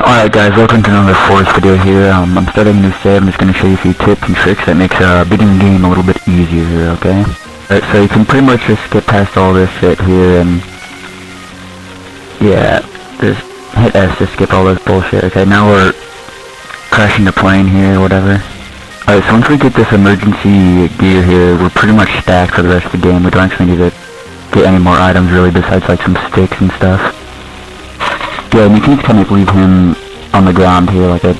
Alright guys, welcome to another Forest video here. I'm starting a new save. I'm just going to show you a few tips and tricks that makes beating the game a little bit easier here, okay? Alright, so you can pretty much just skip past all this shit here and... yeah, just hit S to skip all this bullshit, okay? Now we're crashing the plane here, whatever. Alright, so once we get this emergency gear here, we're pretty much stacked for the rest of the game. We don't actually need to get any more items really besides like some sticks and stuff. Yeah, and you can just kind of leave him on the ground here like a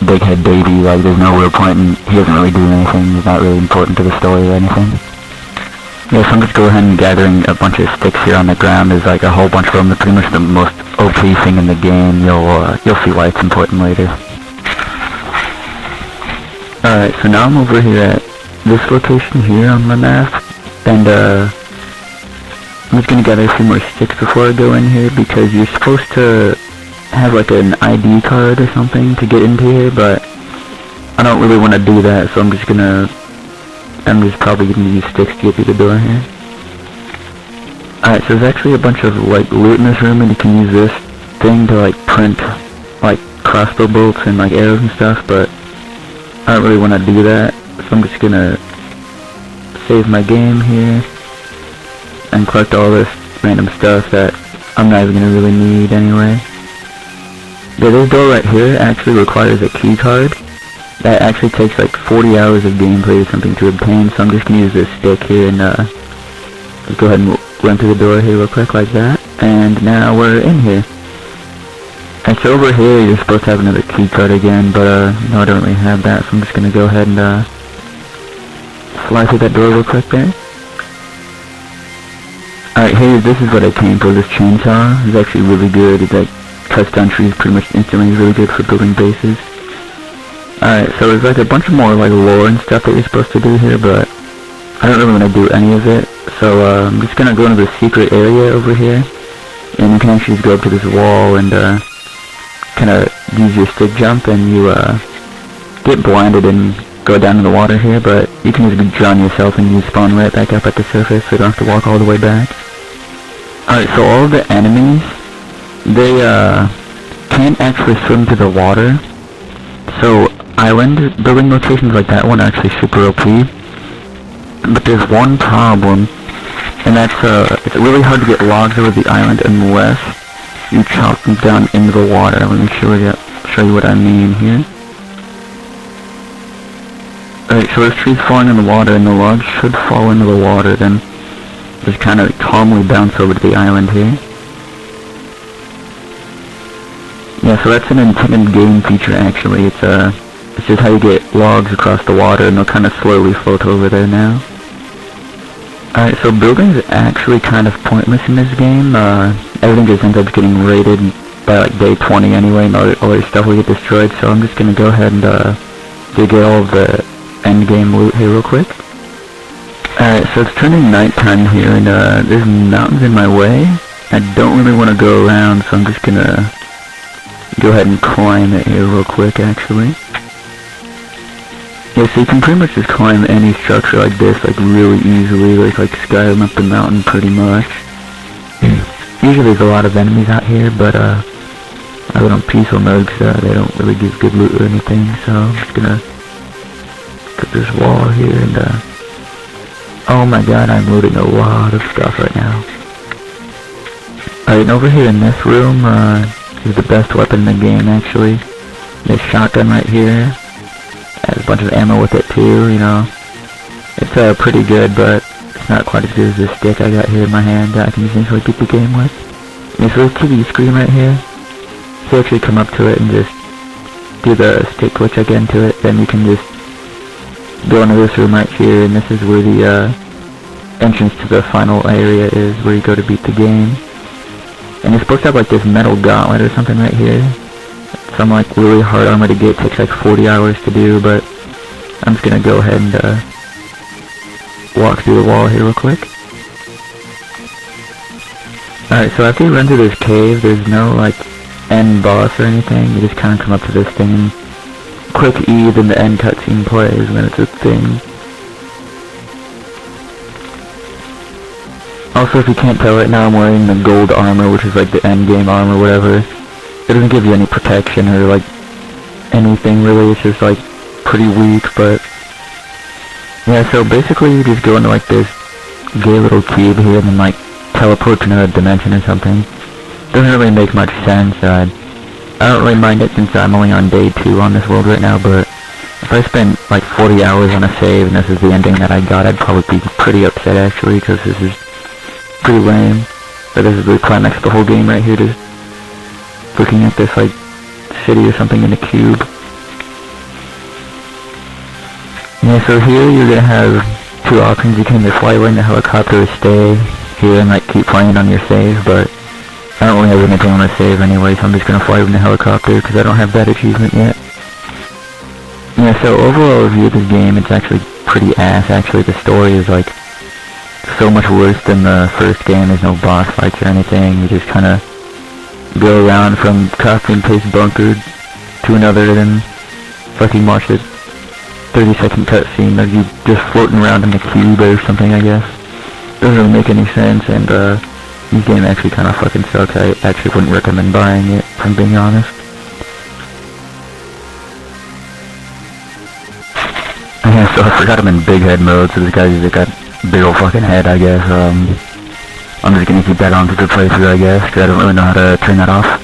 big head baby, like there's no real point in, he doesn't really do anything, he's not really important to the story or anything. Yeah, so I'm just go ahead and gathering a bunch of sticks here on the ground. There's like a whole bunch of them. They're pretty much the most OP thing in the game. You'll see why it's important later. Alright, so now I'm over here at this location here on the map, and I'm just gonna gather a few more sticks before I go in here, because you're supposed to have like an ID card or something to get into here, but I don't really want to do that, so I'm just probably gonna use sticks to get through the door here. Alright, so there's actually a bunch of like loot in this room, and you can use this thing to like print like crossbow bolts and like arrows and stuff, but I don't really want to do that, so I'm just gonna save my game here and collect all this random stuff that I'm not even gonna really need anyway. Yeah, this door right here actually requires a key card. That actually takes like 40 hours of gameplay or something to obtain, so I'm just gonna use this stick here and just go ahead and run through the door here real quick like that. And now we're in here. And so over here you're supposed to have another key card again, but no, I don't really have that, so I'm just gonna go ahead and fly through that door real quick there. Alright, hey, this is what I came for, this chainsaw. It's actually really good. It like cuts down trees pretty much instantly. It's really good for building bases. Alright, so there's like a bunch of more like lore and stuff that you're supposed to do here, but I don't really want to do any of it. So I'm just gonna go into the secret area over here, and you can actually just go up to this wall and kinda use your stick jump, and you get blinded and go down in the water here, but you can just drown yourself and you spawn right back up at the surface, so you don't have to walk all the way back. Alright, so all of the enemies, they can't actually swim to the water, so island building locations like that one are actually super OP, but there's one problem, and that's it's really hard to get logs over the island unless you chop them down into the water. Let me show you what I mean here. Alright, so there's trees falling in the water, and the logs should fall into the water, then just kind of calmly bounce over to the island here. Yeah, so that's an intended game feature actually. It's just how you get logs across the water, and they'll kind of slowly float over there now. Alright, so building is actually kind of pointless in this game. Everything just ends up getting raided by like day 20 anyway, and all your stuff will get destroyed, so I'm just gonna go ahead and dig all of the end game loot here real quick. Alright, so it's turning nighttime here, and there's mountains in my way. I don't really want to go around, so I'm just gonna go ahead and climb it here real quick actually. Yeah, so you can pretty much just climb any structure like this like really easily, like skyrim up the mountain pretty much. Usually there's a lot of enemies out here, but I went on peaceful mode because they don't really give good loot or anything, so I'm just gonna cut this wall here and oh my god, I'm looting a lot of stuff right now. Alright, over here in this room is the best weapon in the game actually. This shotgun right here has a bunch of ammo with it too, you know. It's pretty good, but it's not quite as good as this stick I got here in my hand that I can essentially beat the game with. Yeah, so this TV screen right here, if you actually come up to it and just do the stick glitch again to it, then you can just go into this room right here, and this is where the entrance to the final area is, where you go to beat the game. And you're supposed to have like this metal gauntlet or something right here. Some like really hard armor to get, takes like 40 hours to do, but I'm just gonna go ahead and walk through the wall here real quick. Alright, so after you run through this cave, there's no like end boss or anything. You just kind of come up to this thing and click E, then the end cutscene plays, and then it's a thing. Also, if you can't tell right now, I'm wearing the gold armor, which is like the end game armor, whatever. it doesn't give you any protection or like anything really. It's just like pretty weak. But yeah, so basically you just go into like this gay little cube here and then like teleport to another dimension or something. Doesn't really make much sense. I don't really mind it since I'm only on day 2 on this world right now, but if I spent like 40 hours on a save and this is the ending that I got, I'd probably be pretty upset actually, because this is pretty lame. But this is the climax of the whole game right here, just looking at this like city or something in a cube. Yeah, so here you're gonna have 2 options. You can either fly away in the helicopter or stay here and like keep playing on your save, but I don't really have anything on the save anyway, so I'm just gonna fly in the helicopter because I don't have that achievement yet. Yeah, so overall review of this game, it's actually pretty ass. Actually, the story is like so much worse than the first game. There's no boss fights or anything. You just kind of go around from copy and paste bunker to another, and then fucking watch this 30-second cutscene of you just floating around in the cube or something, I guess. Doesn't really make any sense, and this game actually kind of fucking sucks. I actually wouldn't recommend buying it, if I'm being honest. Yeah, so I forgot I'm in big head mode, so this guy's just got big ol' fucking head, I guess. I'm just gonna keep that on for good places, I guess, because I don't really know how to turn that off.